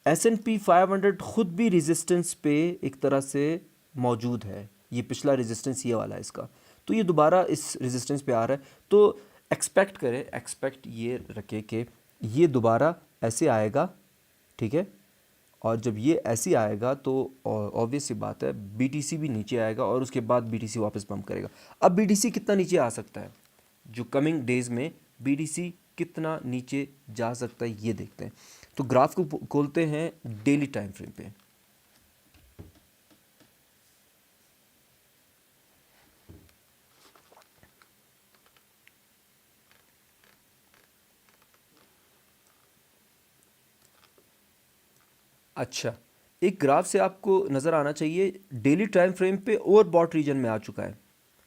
S&P 500 खुद भी रेजिस्टेंस पे एक तरह से मौजूद है। ये पिछला रेजिस्टेंस ये वाला है इसका, तो ये दोबारा इस रेजिस्टेंस पे आ रहा है। तो एक्सपेक्ट ये रखे कि ये दोबारा ऐसे आएगा, ठीक है। और जब ये ऐसे आएगा तो ऑब्वियस सी बात है, बीटीसी भी नीचे आएगा, और उसके बाद बीटीसी वापस पंप करेगा। अब बीटीसी कितना नीचे आ सकता है, जो कमिंग डेज में बीटीसी कितना नीचे जा सकता है, ये देखते हैं। तो ग्राफ को खोलते हैं डेली टाइम फ्रेम पे। अच्छा, एक ग्राफ से आपको नज़र आना चाहिए, डेली टाइम फ्रेम पे ओवरबॉट रीजन में आ चुका है।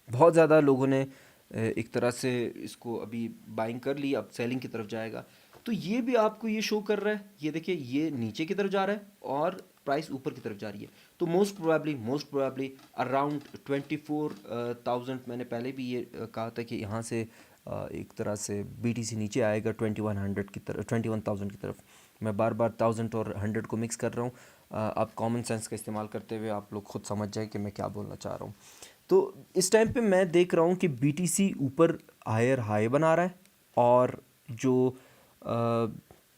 बहुत ज़्यादा लोगों ने एक तरह से इसको अभी बाइंग कर ली, अब सेलिंग की तरफ जाएगा। तो ये भी आपको ये शो कर रहा है, ये देखिए, ये नीचे की तरफ जा रहा है और प्राइस ऊपर की तरफ जा रही है। तो मोस्ट प्रोबेबली अराउंड 24,000, मैंने पहले भी ये कहा था कि यहाँ से एक तरह से बीटीसी नीचे आएगा 2100 की तरफ, 21,000 की तरफ। मैं बार बार 1000 और 100 को मिक्स कर रहा हूँ। आप कॉमन सेंस का इस्तेमाल करते हुए आप लोग खुद समझ जाए कि मैं क्या बोलना चाह रहा हूँ। तो इस टाइम पे मैं देख रहा हूँ कि बीटीसी ऊपर हायर हाई बना रहा है, और जो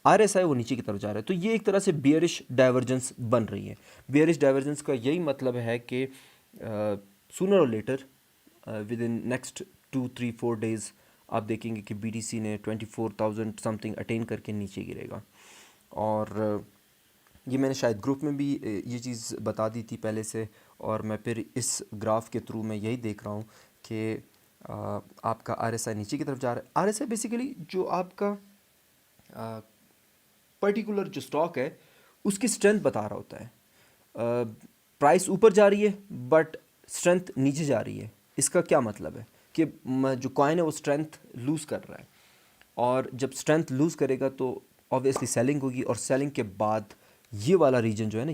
RSI वो नीचे की तरफ जा रहा है। तो ये एक तरह से बियरिश डाइवर्जेंस बन रही है। बियरिश डाइवर्जेंस का यही मतलब है कि सूनर और later within next 2-3-4 days आप देखेंगे कि बीटीसी ने 24,000 समथिंग अटेन करके नीचे गिरेगा। और ये मैंने शायद ग्रुप में भी ये चीज़ बता दी थी पहले से, और मैं फिर इस ग्राफ के थ्रू मैं यही देख रहा हूँ कि आपका RSI नीचे की तरफ जा रहा है। RSI बेसिकली जो आपका पर्टिकुलर जो स्टॉक है उसकी स्ट्रेंथ बता रहा होता है। प्राइस ऊपर जा रही है बट स्ट्रेंथ नीचे जा रही है। इसका क्या मतलब है कि जो कॉइन है वो स्ट्रेंथ लूज़ कर रहा है, और जब स्ट्रेंथ लूज़ करेगा तो ऑब्वियसली सेलिंग होगी, और सेलिंग के बाद ये वाला रीजन जो है ना,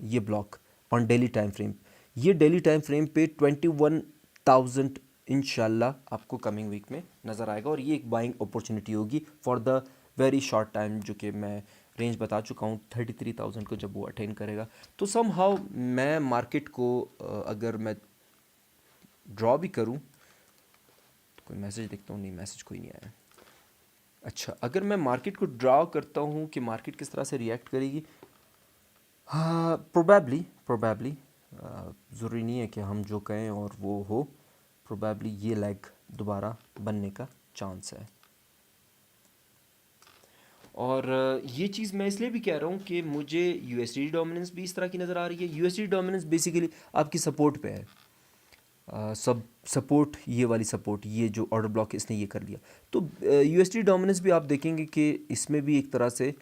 ये block on daily time frame, ये डेली टाइम फ्रेम पे 21,000 इंशाल्लाह आपको कमिंग वीक में नज़र आएगा, और ये एक बाइंग अपॉर्चुनिटी होगी for the very short time, जो कि मैं रेंज बता चुका हूँ 33,000 को जब वो अटेन करेगा। तो सम हाउ मैं मार्केट को अगर मैं ड्रॉ भी करूँ, तो कोई मैसेज देखता हूँ, नहीं मैसेज कोई नहीं आया। अच्छा, अगर मैं मार्केट को ड्रॉ करता हूँ कि मार्केट किस तरह से रिएक्ट करेगी, हाँ प्रोबेबली ज़रूरी नहीं है कि हम जो कहें और वो हो। प्रोबेबली ये लेग दोबारा बनने का चांस है। और ये चीज़ मैं इसलिए भी कह रहा हूँ कि मुझे यूएसडी डोमिनेंस भी इस तरह की नज़र आ रही है। यूएसडी डोमिनेंस बेसिकली आपकी सपोर्ट पे है। सब सपोर्ट, ये वाली सपोर्ट, ये जो ऑर्डर ब्लॉक इसने ये कर लिया। तो यूएसडी डोमिनेंस भी आप देखेंगे कि इसमें भी एक तरह से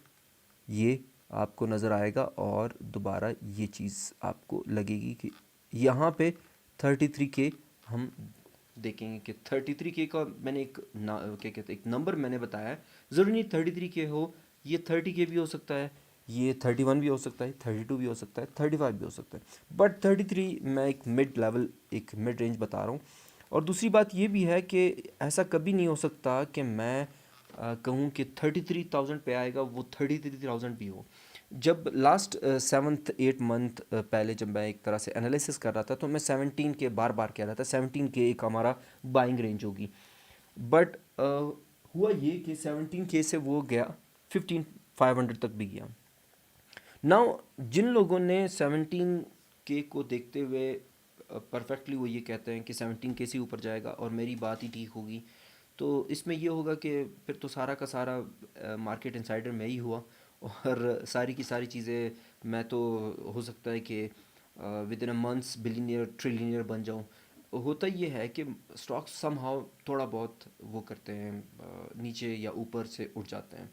ये आपको नज़र आएगा, और दोबारा ये चीज़ आपको लगेगी कि यहाँ पे 33K हम देखेंगे कि 33K का मैंने एक क्या कहते हैं, एक नंबर मैंने बताया है। ज़रूरी नहीं 33K हो, ये 30K भी हो सकता है, ये 31 भी हो सकता है, 32 भी हो सकता है, 35 भी हो सकता है, बट 33 मैं एक मिड लेवल, एक मिड रेंज बता रहा हूँ। और दूसरी बात ये भी है कि ऐसा कभी नहीं हो सकता कि मैं कहूँ कि 33,000 पे आएगा, वो 33,000 भी हो। जब लास्ट 7th 8th मंथ पहले जब मैं एक तरह से एनालिसिस कर रहा था, तो मैं 17 के बार बार कह रहा था 17 के एक हमारा बाइंग रेंज होगी। बट हुआ ये कि 17 के से वो गया 15,500 तक भी गया। नाउ जिन लोगों ने 17 के को देखते हुए परफेक्टली वो ये कहते हैं कि 17 के से ऊपर जाएगा और मेरी बात ही ठीक होगी, तो इसमें ये होगा कि फिर तो सारा का सारा मार्केट इंसाइडर मैं ही हुआ, और सारी की सारी चीज़ें मैं तो हो सकता है कि with in a months billionaire trillionaire बन जाऊं। होता ये है कि स्टॉक्स समहाउ थोड़ा बहुत वो करते हैं, नीचे या ऊपर से उठ जाते हैं,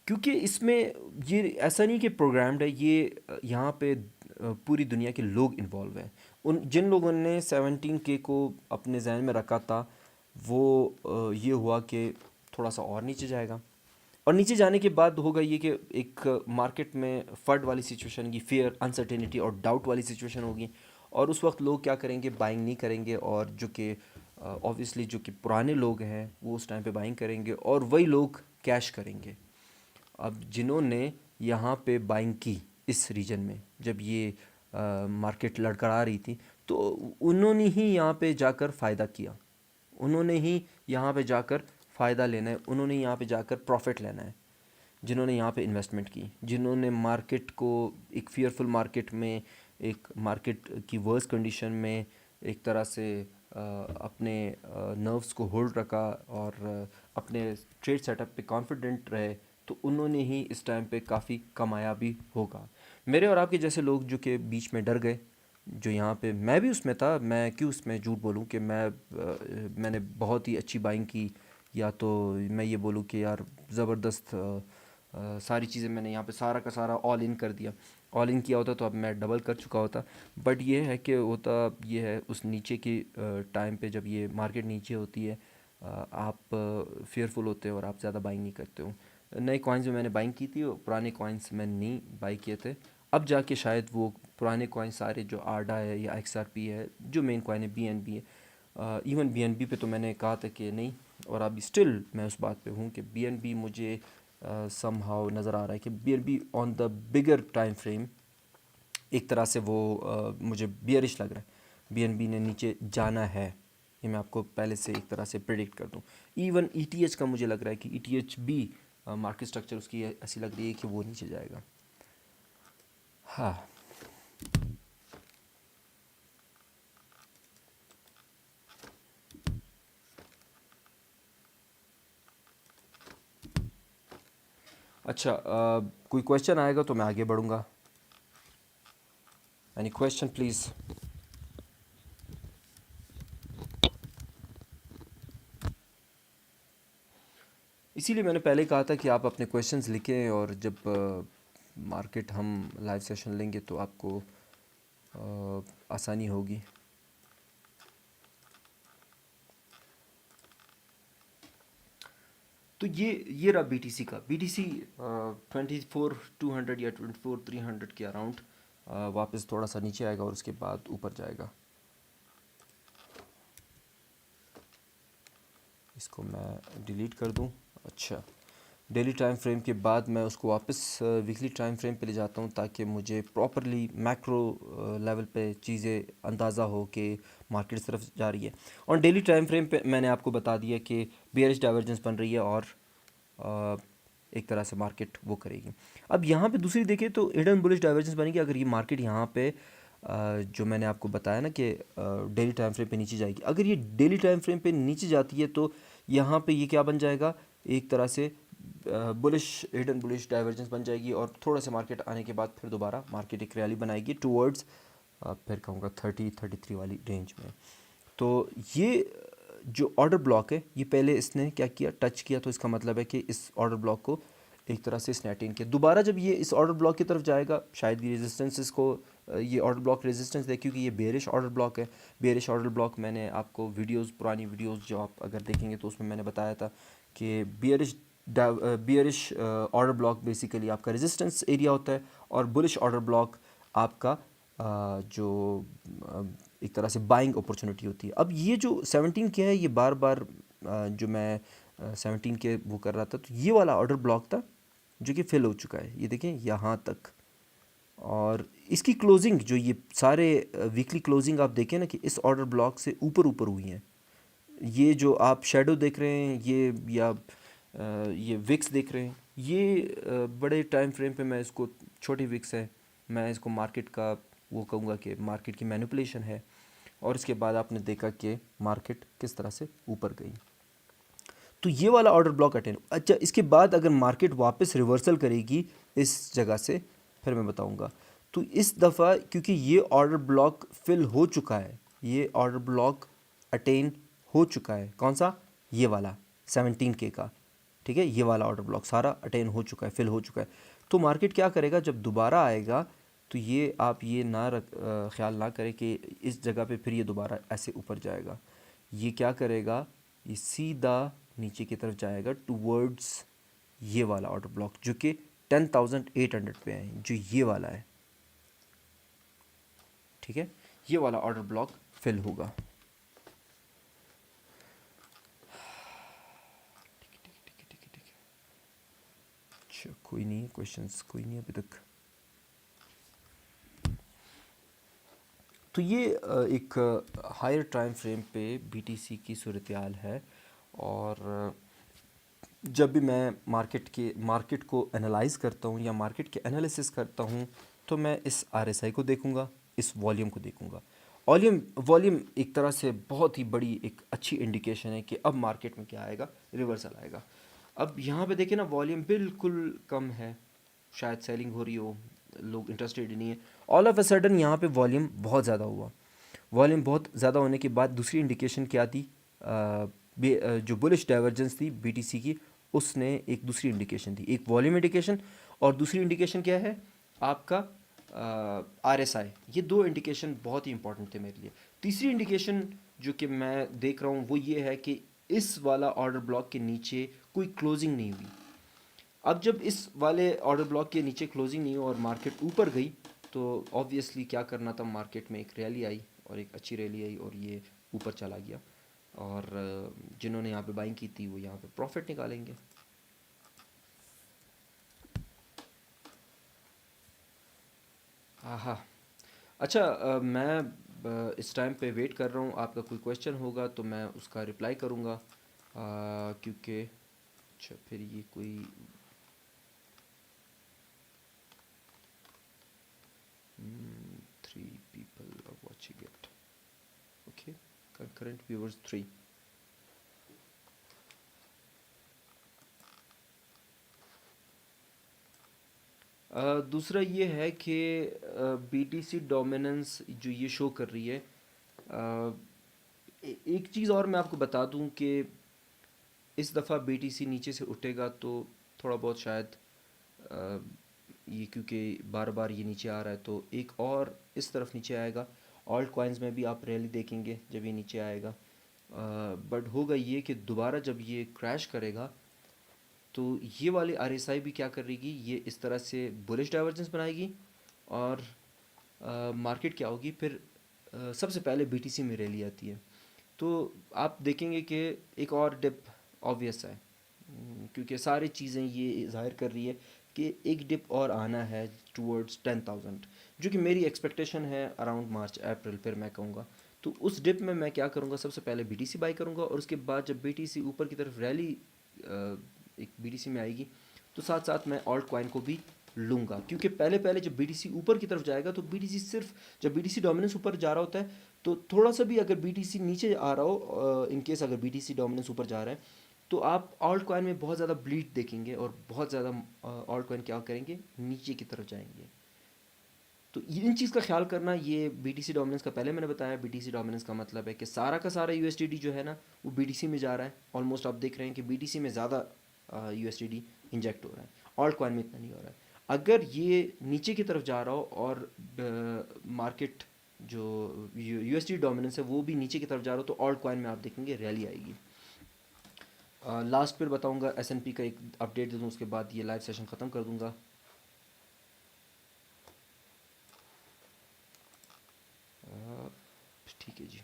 क्योंकि इसमें ये ऐसा नहीं कि प्रोग्राम्ड है, ये यहाँ पे पूरी दुनिया के लोग इन्वॉल्व हैं। उन जिन लोगों ने 17 के को अपने जहन में रखा था, वो ये हुआ कि थोड़ा सा और नीचे जाएगा, और नीचे जाने के बाद होगा ये कि एक मार्केट में फर्ड वाली सिचुएशन की, फियर अनसर्टेनिटी और डाउट वाली सिचुएशन होगी, और उस वक्त लोग क्या करेंगे, बाइंग नहीं करेंगे, और जो कि ऑब्वियसली जो कि पुराने लोग हैं वो उस टाइम पे बाइंग करेंगे, और वही लोग कैश करेंगे। अब जिन्होंने यहाँ पे बाइंग की इस रीजन में, जब ये मार्केट लड़खड़ा रही थी, तो उन्होंने ही यहाँ पे जाकर फ़ायदा किया, उन्होंने ही यहाँ पे जाकर फ़ायदा लेना है, उन्होंने यहाँ पे जाकर प्रॉफिट लेना है, जिन्होंने यहाँ पे इन्वेस्टमेंट की, जिन्होंने मार्केट को एक फियरफुल मार्केट में, एक मार्केट की वर्स कंडीशन में एक तरह से अपने नर्व्स को होल्ड रखा, और अपने ट्रेड सेटअप पे कॉन्फिडेंट रहे, तो उन्होंने ही इस टाइम पे काफ़ी कमाया भी होगा। मेरे और आपके जैसे लोग जो कि बीच में डर गए, जो यहाँ पे मैं भी उसमें था, मैं क्यों उसमें झूठ बोलूँ कि मैंने बहुत ही अच्छी बाइंग की, या तो मैं ये बोलूँ कि यार ज़बरदस्त सारी चीज़ें मैंने यहाँ पे सारा का सारा ऑल इन कर दिया। ऑल इन किया होता तो अब मैं डबल कर चुका होता। बट ये है कि होता ये है, उस नीचे की टाइम पे जब ये मार्केट नीचे होती है, आप फेयरफुल होते हो और आप ज़्यादा बाइंग नहीं करते हो। नए कॉइन्स में मैंने बाइंग की थी, और पुराने कॉइन्स मैंने नहीं बाई किए थे। अब जाके शायद वो पुराने कॉइन सारे, जो आरडा है या एक्सआरपी है, जो मेन कॉइन है बीएनबी है, इवन बीएनबी पे तो मैंने कहा था कि नहीं, और अभी स्टिल मैं उस बात पे हूँ कि बीएनबी मुझे समहाउ नज़र आ रहा है कि BNB on the bigger time frame एक तरह से वो मुझे बियरिश लग रहा है, बीएनबी ने नीचे जाना है, ये मैं आपको पहले से एक तरह से प्रिडिक्ट कर दूँ। इवन ईटीएच का मुझे लग रहा है कि ईटीएच भी मार्केट स्ट्रक्चर उसकी ऐसी लग रही है कि वो नीचे जाएगा। हाँ, अच्छा, कोई क्वेश्चन आएगा तो मैं आगे बढ़ूँगा। Any question please. इसीलिए मैंने पहले कहा था कि आप अपने क्वेश्चंस लिखें, और जब मार्केट हम लाइव सेशन लेंगे तो आपको आसानी होगी। तो ये रहा बीटीसी का। बीटीसी 24,200 या 24,300 के अराउंड वापस थोड़ा सा नीचे आएगा, और उसके बाद ऊपर जाएगा। इसको मैं डिलीट कर दूं। अच्छा, डेली टाइम फ्रेम के बाद मैं उसको वापस वीकली टाइम फ्रेम पे ले जाता हूँ, ताकि मुझे प्रॉपरली मैक्रो लेवल पे चीज़ें अंदाज़ा हो कि मार्केट इस तरफ जा रही है। और डेली टाइम फ्रेम पे मैंने आपको बता दिया कि बेयरिश डाइवर्जेंस बन रही है, और अ, एक तरह से मार्केट वो करेगी। अब यहाँ पे दूसरी देखें तो हिडन बुलिश डाइवर्जेंस बनेगी, अगर ये मार्केट यहाँ पे जो मैंने आपको बताया ना कि डेली टाइम फ्रेम पे नीचे जाएगी, अगर ये डेली टाइम फ्रेम पे नीचे जाती है तो यहाँ पे ये क्या बन जाएगा, एक तरह से बुलिश, हिडन बुलिश डाइवर्जेंस बन जाएगी, और थोड़ा सा मार्केट आने के बाद फिर दोबारा मार्केट एक रैली बनाएगी टूवर्ड्स, फिर कहूँगा 30-33 वाली रेंज में। तो ये जो ऑर्डर ब्लॉक है, ये पहले इसने क्या किया, टच किया, तो इसका मतलब है कि इस ऑर्डर ब्लॉक को एक तरह से इसने अटेन किया। दोबारा जब ये इस ऑर्डर ब्लॉक की तरफ जाएगा, शायद ये रेजिस्टेंस इसको ये ऑर्डर ब्लॉक रेजिस्टेंस दे, क्योंकि ये बेरिश ऑर्डर ब्लॉक है। बेरिश ऑर्डर ब्लॉक मैंने आपको वीडियोस, पुरानी वीडियोस जो आप अगर देखेंगे तो उसमें मैंने बताया था कि bearish bearish order block basically आपका रेजिस्टेंस एरिया होता है, और बुलिश ऑर्डर ब्लॉक आपका जो एक तरह से बाइंग अपॉर्चुनिटी होती है। अब ये जो 17 के है, ये बार बार जो मैं 17 के वो कर रहा था, तो ये वाला ऑर्डर ब्लॉक था जो कि फिल हो चुका है, ये देखें यहाँ तक। और इसकी क्लोजिंग जो ये सारे वीकली क्लोजिंग आप देखें ना कि इस ऑर्डर ब्लॉक से ऊपर ऊपर हुई हैं। ये जो आप शेडो देख रहे हैं ये, या ये विक्स देख रहे हैं, ये बड़े टाइम फ्रेम पे मैं इसको, छोटी विक्स है, मैं इसको मार्केट का वो कहूँगा कि मार्केट की मैनिपुलेशन है। और इसके बाद आपने देखा कि मार्केट किस तरह से ऊपर गई। तो ये वाला ऑर्डर ब्लॉक अटेंड। अच्छा, इसके बाद अगर मार्केट वापस रिवर्सल करेगी इस जगह से, फिर मैं बताऊंगा। तो इस दफ़ा क्योंकि ये ऑर्डर ब्लॉक फिल हो चुका है, ये ऑर्डर ब्लॉक अटेन हो चुका है, कौन सा, ये वाला 17K का, ठीक है, ये वाला ऑर्डर ब्लॉक सारा अटेन हो चुका है, फिल हो चुका है। तो मार्केट क्या करेगा जब दोबारा आएगा, तो ये आप ये ना ख्याल ना करें कि इस जगह पे फिर ये दोबारा ऐसे ऊपर जाएगा। ये क्या करेगा, ये सीधा नीचे की तरफ जाएगा टूवर्ड्स ये वाला ऑर्डर ब्लॉक जो कि 10,800 पे है, जो ये वाला है, ठीक है, ये वाला ऑर्डर ब्लॉक फिल होगा। अच्छा, कोई नहीं क्वेश्चंस, कोई नहीं अभी तक। तो ये एक हायर टाइम फ्रेम पे बीटीसी की सूरत हाल है। और जब भी मैं मार्केट को एनालाइज करता हूँ या मार्केट के एनालिसिस करता हूँ, तो मैं इस आरएसआई को देखूँगा, इस वॉल्यूम को देखूँगा। वॉल्यूम एक तरह से बहुत ही बड़ी एक अच्छी इंडिकेशन है कि अब मार्केट में क्या आएगा, रिवर्सल आएगा। अब यहाँ पे देखें ना, वॉल्यूम बिल्कुल कम है, शायद सेलिंग हो रही हो, लोग इंटरेस्टेड नहीं है। ऑल ऑफ अ सडन यहाँ पे वॉल्यूम बहुत ज़्यादा हुआ। वॉल्यूम बहुत ज़्यादा होने के बाद दूसरी इंडिकेशन क्या थी, जो बुलिश डाइवर्जेंस थी बीटीसी की, उसने एक दूसरी इंडिकेशन दी, एक वॉल्यूम इंडिकेशन, और दूसरी इंडिकेशन क्या है आपका आरएसआई। ये दो इंडिकेशन बहुत ही इंपॉर्टेंट थे मेरे लिए। तीसरी इंडिकेशन जो कि मैं देख रहा हूँ वो ये है कि इस वाला ऑर्डर ब्लॉक के नीचे कोई क्लोजिंग नहीं हुई। अब जब इस वाले ऑर्डर ब्लॉक के नीचे क्लोजिंग नहीं हुई और मार्केट ऊपर गई, तो ऑब्वियसली क्या करना था, मार्केट में एक रैली आई, और एक अच्छी रैली आई, और ये ऊपर चला गया। और जिन्होंने यहाँ पे बाइंग की थी वो यहाँ पे प्रॉफिट निकालेंगे। हाँ, अच्छा, मैं इस टाइम पे वेट कर रहा हूँ, आपका कोई क्वेश्चन होगा तो मैं उसका रिप्लाई करूँगा, क्योंकि अच्छा फिर ये कोई three people are watching it, okay, concurrent viewers 3। दूसरा ये है कि बीटीसी डोमिनेंस जो ये शो कर रही है, एक चीज़ और मैं आपको बता दूं कि इस दफ़ा बीटीसी नीचे से उठेगा तो थोड़ा बहुत शायद ये, क्योंकि बार बार ये नीचे आ रहा है, तो एक और इस तरफ नीचे आएगा। ऑल्ट कॉइन्स में भी आप रैली देखेंगे जब ये नीचे आएगा। बट होगा ये कि दोबारा जब ये क्रैश करेगा, तो ये वाली आरएसआई भी क्या करेगी, ये इस तरह से बुलिश डाइवर्जेंस बनाएगी, और मार्केट क्या होगी फिर, सबसे पहले बीटीसी में रैली आती है। तो आप देखेंगे कि एक और डिप ऑब्वियस है, क्योंकि सारी चीज़ें ये ज़ाहिर कर रही है कि एक डिप और आना है टूवर्ड्स 10,000, जो कि मेरी एक्सपेक्टेशन है अराउंड मार्च अप्रैल, फिर मैं कहूँगा। तो उस डिप में मैं क्या करूँगा, सबसे पहले बीटीसी बाई करूँगा, और उसके बाद जब बीटीसी ऊपर की तरफ रैली एक बीटीसी में आएगी, तो साथ साथ मैं ऑल्ट कॉइन को भी लूँगा। क्योंकि पहले पहले जब बीटीसी ऊपर की तरफ जाएगा, तो बीटीसी सिर्फ जब बीटीसी डोमिनेंस ऊपर जा रहा होता है, तो थोड़ा सा भी अगर बीटीसी नीचे आ रहा हो, इन केस अगर बीटीसी डोमिनेंस ऊपर जा रहा है, तो आप ऑल्ट कॉइन में बहुत ज़्यादा ब्लीड देखेंगे, और बहुत ज़्यादा ऑल्ट कॉइन क्या करेंगे, नीचे की तरफ जाएंगे। तो इन चीज़ का ख्याल करना, ये बीटीसी डोमिनेंस का पहले मैंने बताया, बीटीसी डोमिनेंस का मतलब है कि सारा का सारा यूएसडीडी जो है ना, वो बीटीसी में जा रहा है। ऑलमोस्ट आप देख रहे हैं कि बीटीसी में ज़्यादा यूएसडीडी इंजेक्ट हो रहा है, ऑल्ट कॉइन में इतना नहीं हो रहा है। अगर ये नीचे की तरफ जा रहा हो और मार्केट जो यूएसडी डोमिनेंस है वो भी नीचे की तरफ जा रहा हो, तो ऑल्ट कॉइन में आप देखेंगे रैली आएगी। लास्ट पर बताऊंगा, एसएनपी का एक अपडेट दे दूँ, उसके बाद ये लाइव सेशन ख़त्म कर दूंगा। ठीक है जी।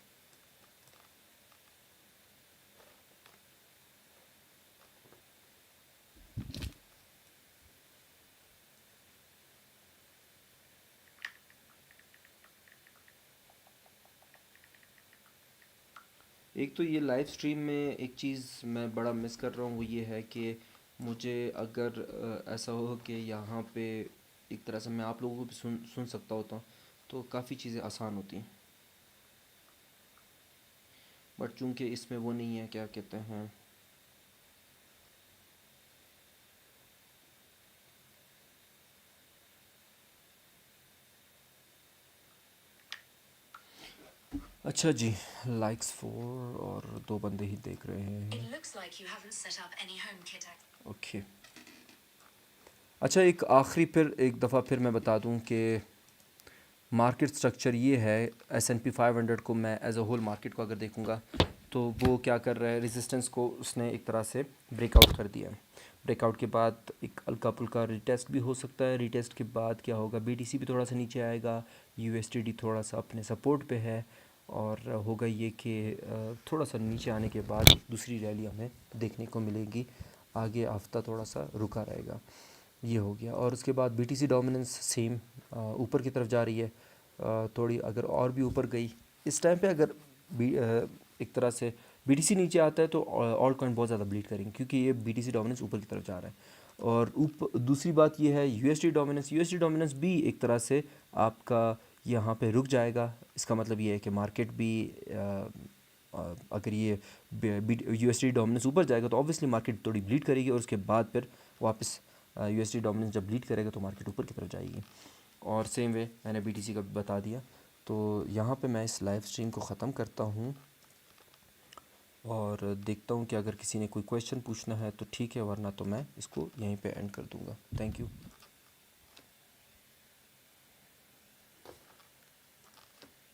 एक तो ये लाइव स्ट्रीम में एक चीज़ मैं बड़ा मिस कर रहा हूँ, वो ये है कि मुझे अगर ऐसा हो कि यहाँ पे एक तरह से मैं आप लोगों को भी सुन सुन सकता होता हूँ, तो काफ़ी चीज़ें आसान होती हैं। बट चूंकि इसमें वो नहीं है, क्या कहते हैं, अच्छा जी, लाइक्स 4 और 2 बंदे ही देख रहे हैं। ओके। अच्छा, एक आखिरी फिर एक दफ़ा फिर मैं बता दूं कि मार्केट स्ट्रक्चर ये है। एस&पी 500 को मैं एज अ होल मार्केट को अगर देखूंगा तो वो क्या कर रहा है, रेजिस्टेंस को उसने एक तरह से ब्रेकआउट कर दिया। ब्रेकआउट के बाद एक हल्का फुल्का रिटेस्ट भी हो सकता है। रिटेस्ट के बाद क्या होगा, बीटीसी भी थोड़ा सा नीचे आएगा, यूएसडीटी थोड़ा सा अपने सपोर्ट पे है, और होगा ये कि थोड़ा सा नीचे आने के बाद दूसरी रैली हमें देखने को मिलेगी। आगे हफ्ता थोड़ा सा रुका रहेगा, ये हो गया। और उसके बाद बीटीसी डोमिनेंस सेम ऊपर की तरफ जा रही है। थोड़ी अगर और भी ऊपर गई इस टाइम पे, अगर एक तरह से बीटीसी नीचे आता है तो ऑल कॉइन बहुत ज़्यादा ब्लीड करेंगे, क्योंकि ये बीटीसी डोमिनेंस ऊपर की तरफ जा रहा है। और दूसरी बात ये है यूएसडी डोमिनेंस भी एक तरह से आपका यहाँ पे रुक जाएगा। इसका मतलब ये है कि मार्केट भी अगर ये यूएसडी डोमिनेंस ऊपर जाएगा तो ऑब्वियसली मार्केट थोड़ी ब्लीड करेगी, और उसके बाद फिर वापस यूएसडी डोमिनेंस जब लीड करेगा तो मार्केट ऊपर की तरफ जाएगी। और सेम वे मैंने बीटीसी का भी बता दिया। तो यहाँ पे मैं इस लाइव स्ट्रीम को ख़त्म करता हूँ, और देखता हूँ कि अगर किसी ने कोई क्वेश्चन पूछना है तो ठीक है, वरना तो मैं इसको यहीं पे एंड कर दूँगा। Thank you.